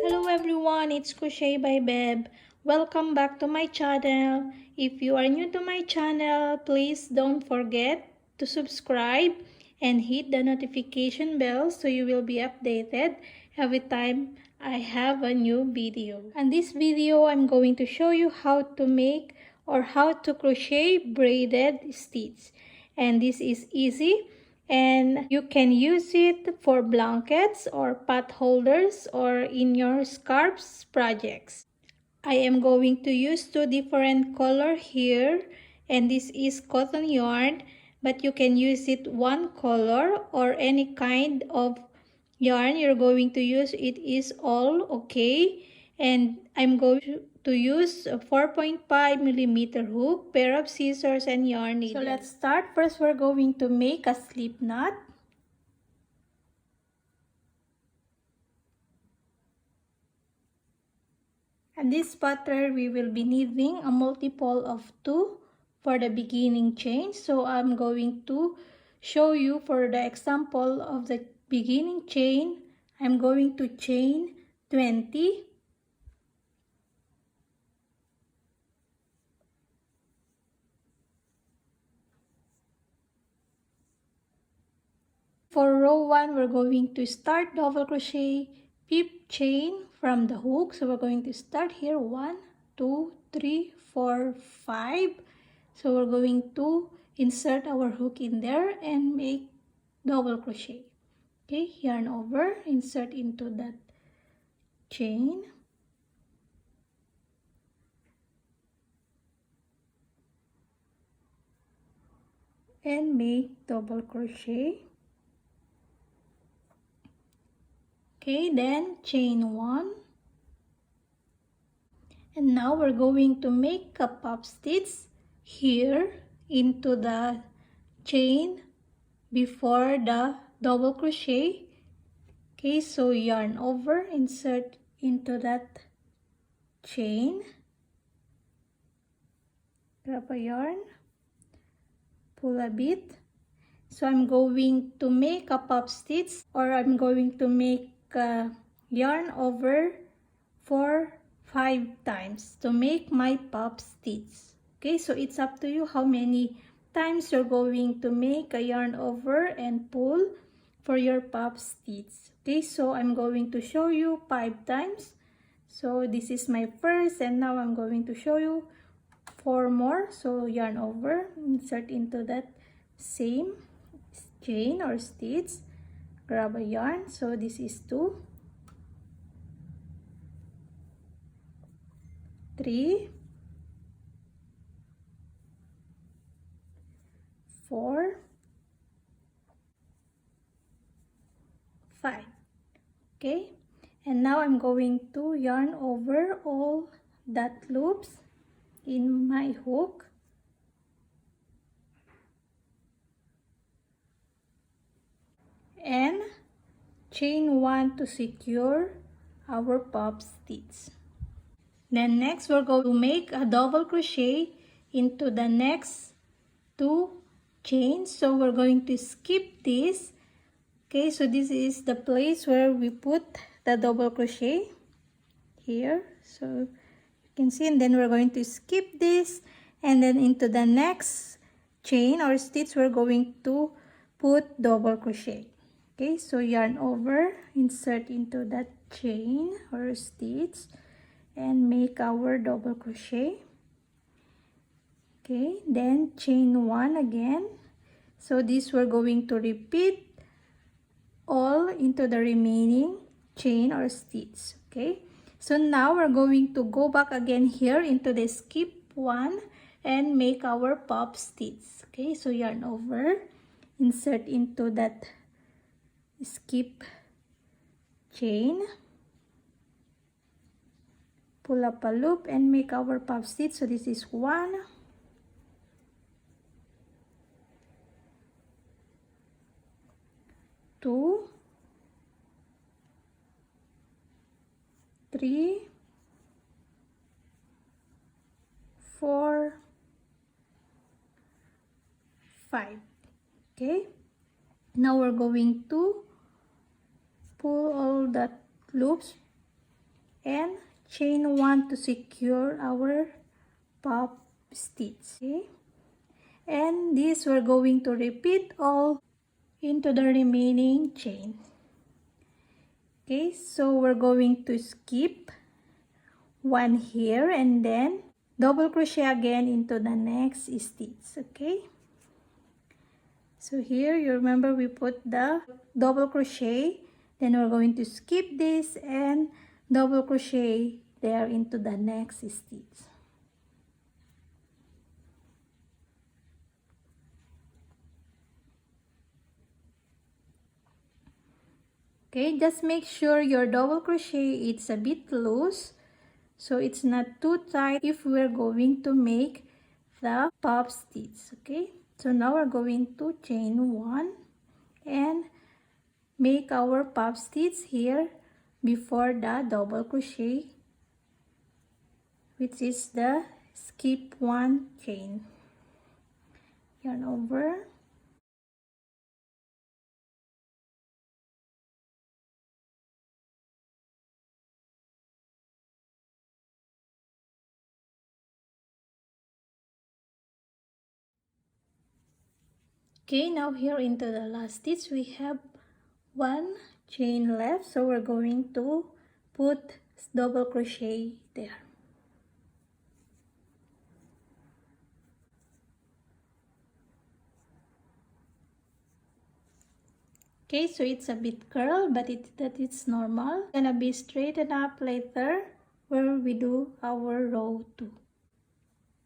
Hello everyone, it's Crochet by Beb. Welcome back to my channel. If you are new to my channel, please don't forget to subscribe and hit the notification bell so you will be updated every time I have a new video. In this video, I'm going to show you how to make or how to crochet braided stitch. And this is easy. And you can use it for blankets or pot holders or in your scarves projects. I am going to use two different color here, and this is cotton yarn, but you can use it one color or any kind of yarn you're going to use. It is all okay. And I'm going to use a 4.5 millimeter hook, pair of scissors, and yarn needle. So let's start. First, we're going to make a slip knot. And this pattern, we will be needing a multiple of 2 for the beginning chain. So I'm going to show you for the example of the beginning chain. I'm going to chain 20. For row 1, we're going to start double crochet, pip chain from the hook. So we're going to start here 1, 2, 3, 4, 5. So we're going to insert our hook in there and make double crochet. Okay, yarn over, insert into that chain. And make double crochet. Okay, then chain 1. And now we're going to make a pop stitch here into the chain before the double crochet. Okay, so yarn over, insert into that chain, grab a yarn, pull a bit. So I'm going to make a pop stitch, or I'm going to make a yarn over 5 times to make my pop stitch. Okay, so it's up to you how many times you're going to make a yarn over and pull for your pop stitch. Okay, so I'm going to show you 5 times. So this is my first, and now I'm going to show you 4 more. So yarn over, insert into that same chain or stitch, grab a yarn. So this is 2, 3, 4, 5. Okay, and now I'm going to yarn over all that loops in my hook. And chain 1 to secure our pop stitch. Then next, we're going to make a double crochet into the next 2 chains. So we're going to skip this. Okay, so this is the place where we put the double crochet here. So you can see, and then we're going to skip this, and then into the next chain or stitch, we're going to put double crochet. Okay, so yarn over, insert into that chain or stitch, and make our double crochet. Okay, then chain 1 again. So this we're going to repeat all into the remaining chain or stitch. Okay, so now we're going to go back again here into the skip 1 and make our pop stitch. Okay, so yarn over, insert into that skip chain, pull up a loop, and make our pop stitch. So this is 1, 2, 3, 4, 5. Okay, now we're going to pull all the loops and chain 1 to secure our pop stitch. Okay, and this we're going to repeat all into the remaining chain. Okay, so we're going to skip one here and then double crochet again into the next stitch. Okay, so here you remember we put the double crochet, then we're going to skip this and double crochet there into the next stitch. Okay, just make sure your double crochet is a bit loose, so it's not too tight if we're going to make the pop stitch. Okay, so now we're going to chain 1 and make our pop stitch here before the double crochet, which is the skip 1 chain. Yarn over. Okay, now here into the last stitch we have 1 chain left, so we're going to put double crochet there. Okay, so it's a bit curled, but it's normal. It's gonna be straightened up later where we do our row 2.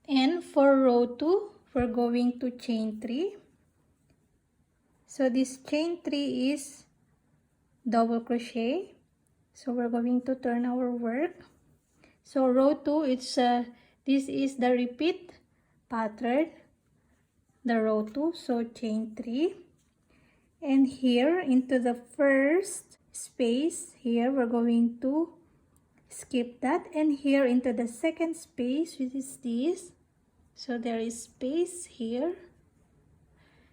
And for row 2, we're going to chain 3. So this chain 3 is double crochet. So we're going to turn our work. So row 2, this is the repeat pattern, the row 2. So chain 3. And here into the first space, here we're going to skip that, and here into the second space, which is this. So there is space here.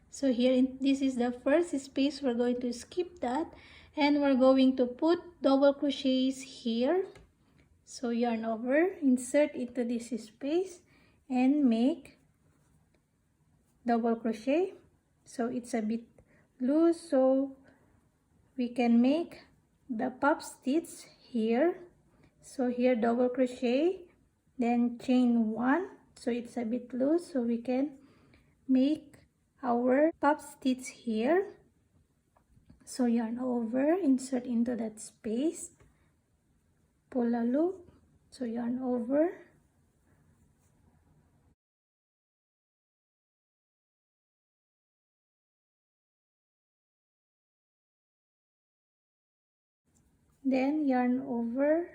So here this is the first space, we're going to skip that and we're going to put double crochets here. So yarn over, insert into this space and make double crochet. So it's a bit loose, so we can make the pop stitch here. So here double crochet, then chain 1, so it's a bit loose, so we can make our pop stitch here. So yarn over, insert into that space, pull a loop, so yarn over, then yarn over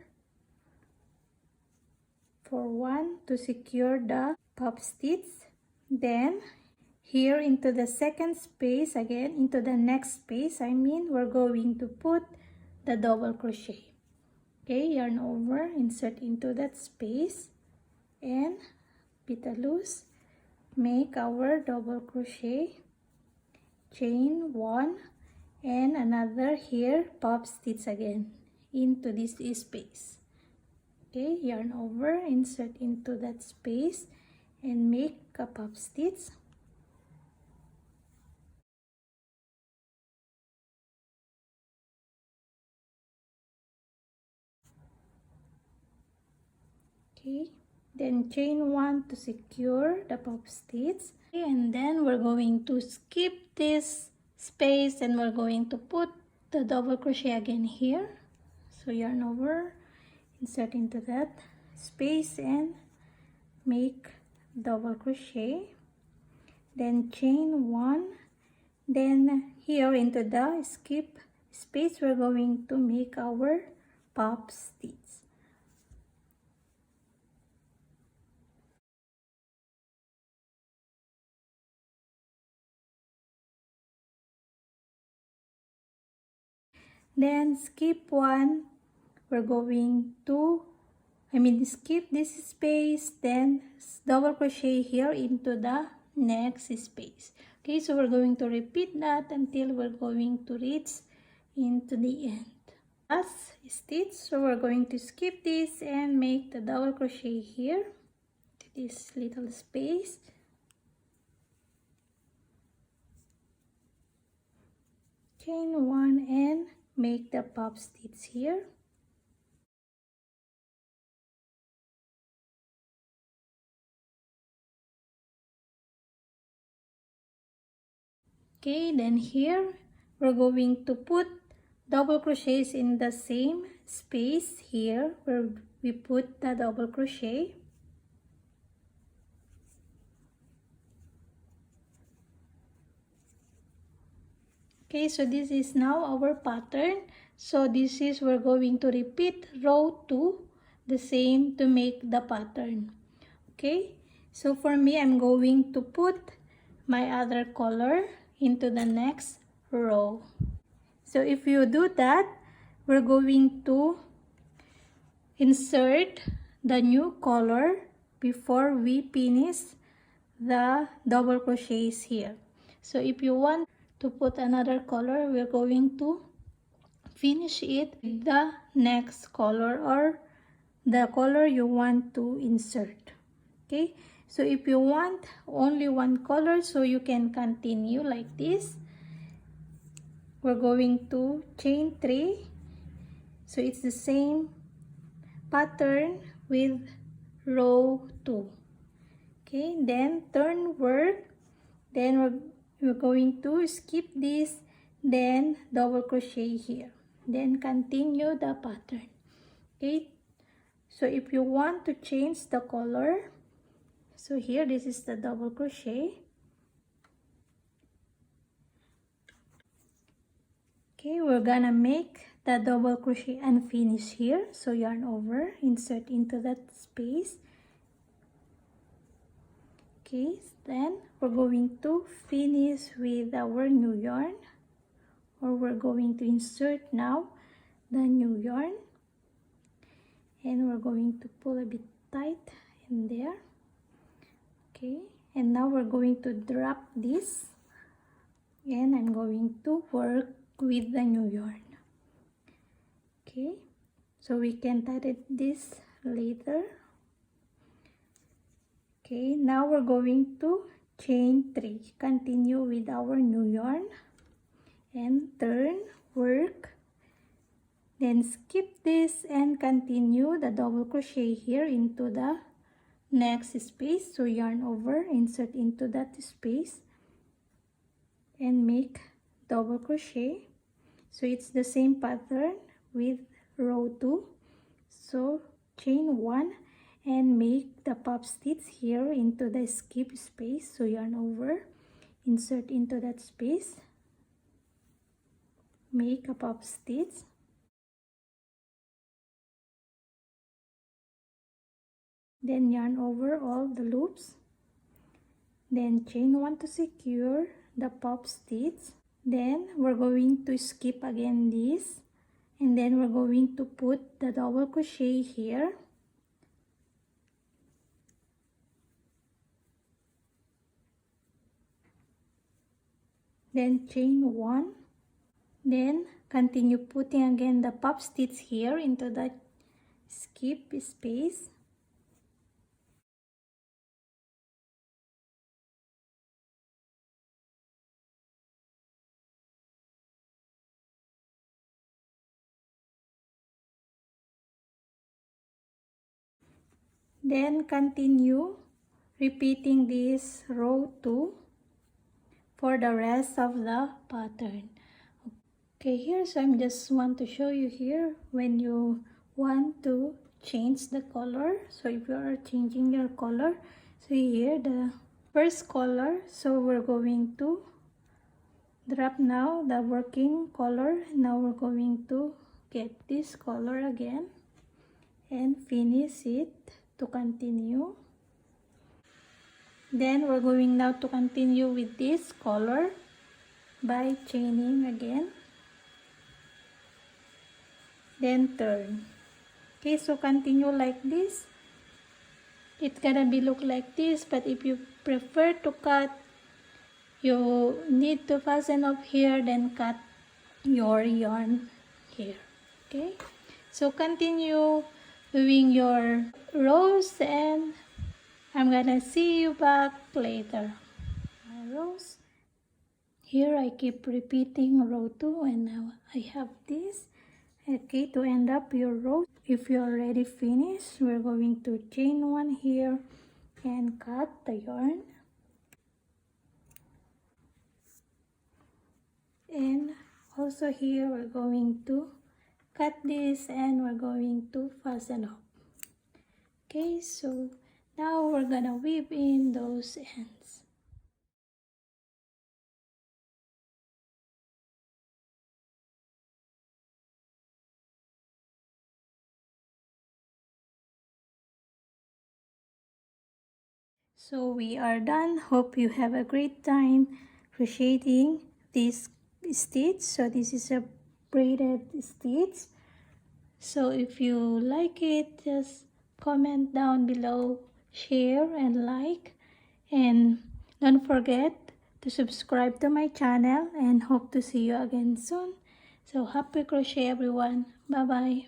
for 1 to secure the pop stitch. Then here into the second space, again into the next space, we're going to put the double crochet. Okay, yarn over, insert into that space and bit a loose, make our double crochet, chain 1 and another here pop stitch again into this space. Okay, yarn over, insert into that space and make a pop stitch. Okay, then chain 1 to secure the pop stitch. Okay, and then we're going to skip this space and we're going to put the double crochet again here. So yarn over, insert into that space and make double crochet, then chain 1, then here into the skip space we're going to make our pop stitch. Then skip 1, we're going to skip this space, then double crochet here into the next space. Okay, so we're going to repeat that until we're going to reach into the end. last stitch, so we're going to skip this and make the double crochet here to this little space. Chain 1 and make the pop stitch here. Okay, then here we're going to put double crochets in the same space here where we put the double crochet. Okay, so this is now our pattern. So this is, we're going to repeat row 2 the same to make the pattern. Okay, so for me, I'm going to put my other color into the next row. So if you do that, we're going to insert the new color before we finish the double crochets here. So if you want to put another color, we're going to finish it with the next color or the color you want to insert. Okay, so if you want only one color, so you can continue like this. We're going to chain 3, so it's the same pattern with row 2. Okay, then turn work, then we're going to skip this, then double crochet here, then continue the pattern. Okay, so if you want to change the color, so here this is the double crochet. Okay, we're gonna make the double crochet and finish here. So yarn over, insert into that space. Okay, then we're going to finish with our new yarn, or we're going to insert now the new yarn, and we're going to pull a bit tight in there. Okay, and now we're going to drop this, and I'm going to work with the new yarn. Okay, so we can tighten this later. Okay, now we're going to chain 3, continue with our new yarn and turn, work, then skip this and continue the double crochet here into the next space. So yarn over, insert into that space and make double crochet. So it's the same pattern with row 2. So chain 1 and make the pop stitch here into the skip space. So yarn over, insert into that space, make a pop stitch, then yarn over all the loops, then chain 1 to secure the pop stitch. Then we're going to skip again this, and then we're going to put the double crochet here. Then chain 1, then continue putting again the pop stitch here into the skip space. Then continue repeating this row 2 for the rest of the pattern. Okay, here, so I'm just want to show you here when you want to change the color. So if you are changing your color, so here the first color, so we're going to drop now the working color. Now we're going to get this color again and finish it to continue. Then we're going now to continue with this color by chaining again, then turn. Okay, so continue like this. It's gonna be look like this, but if you prefer to cut, you need to fasten up here, then cut your yarn here. Okay, so continue doing your rows, and I'm gonna see you back later. Rows. Here I keep repeating row 2, and now I have this. Okay, to end up your row, if you're already finished, we're going to chain 1 here and cut the yarn. And also here we're going to cut this and we're going to fasten up. Okay, so now we're gonna weave in those ends. So we are done. Hope you have a great time crocheting this stitch. So this is a braided stitch. So if you like it, just comment down below, share and like, and don't forget to subscribe to my channel, and hope to see you again soon. So happy crochet everyone. Bye bye.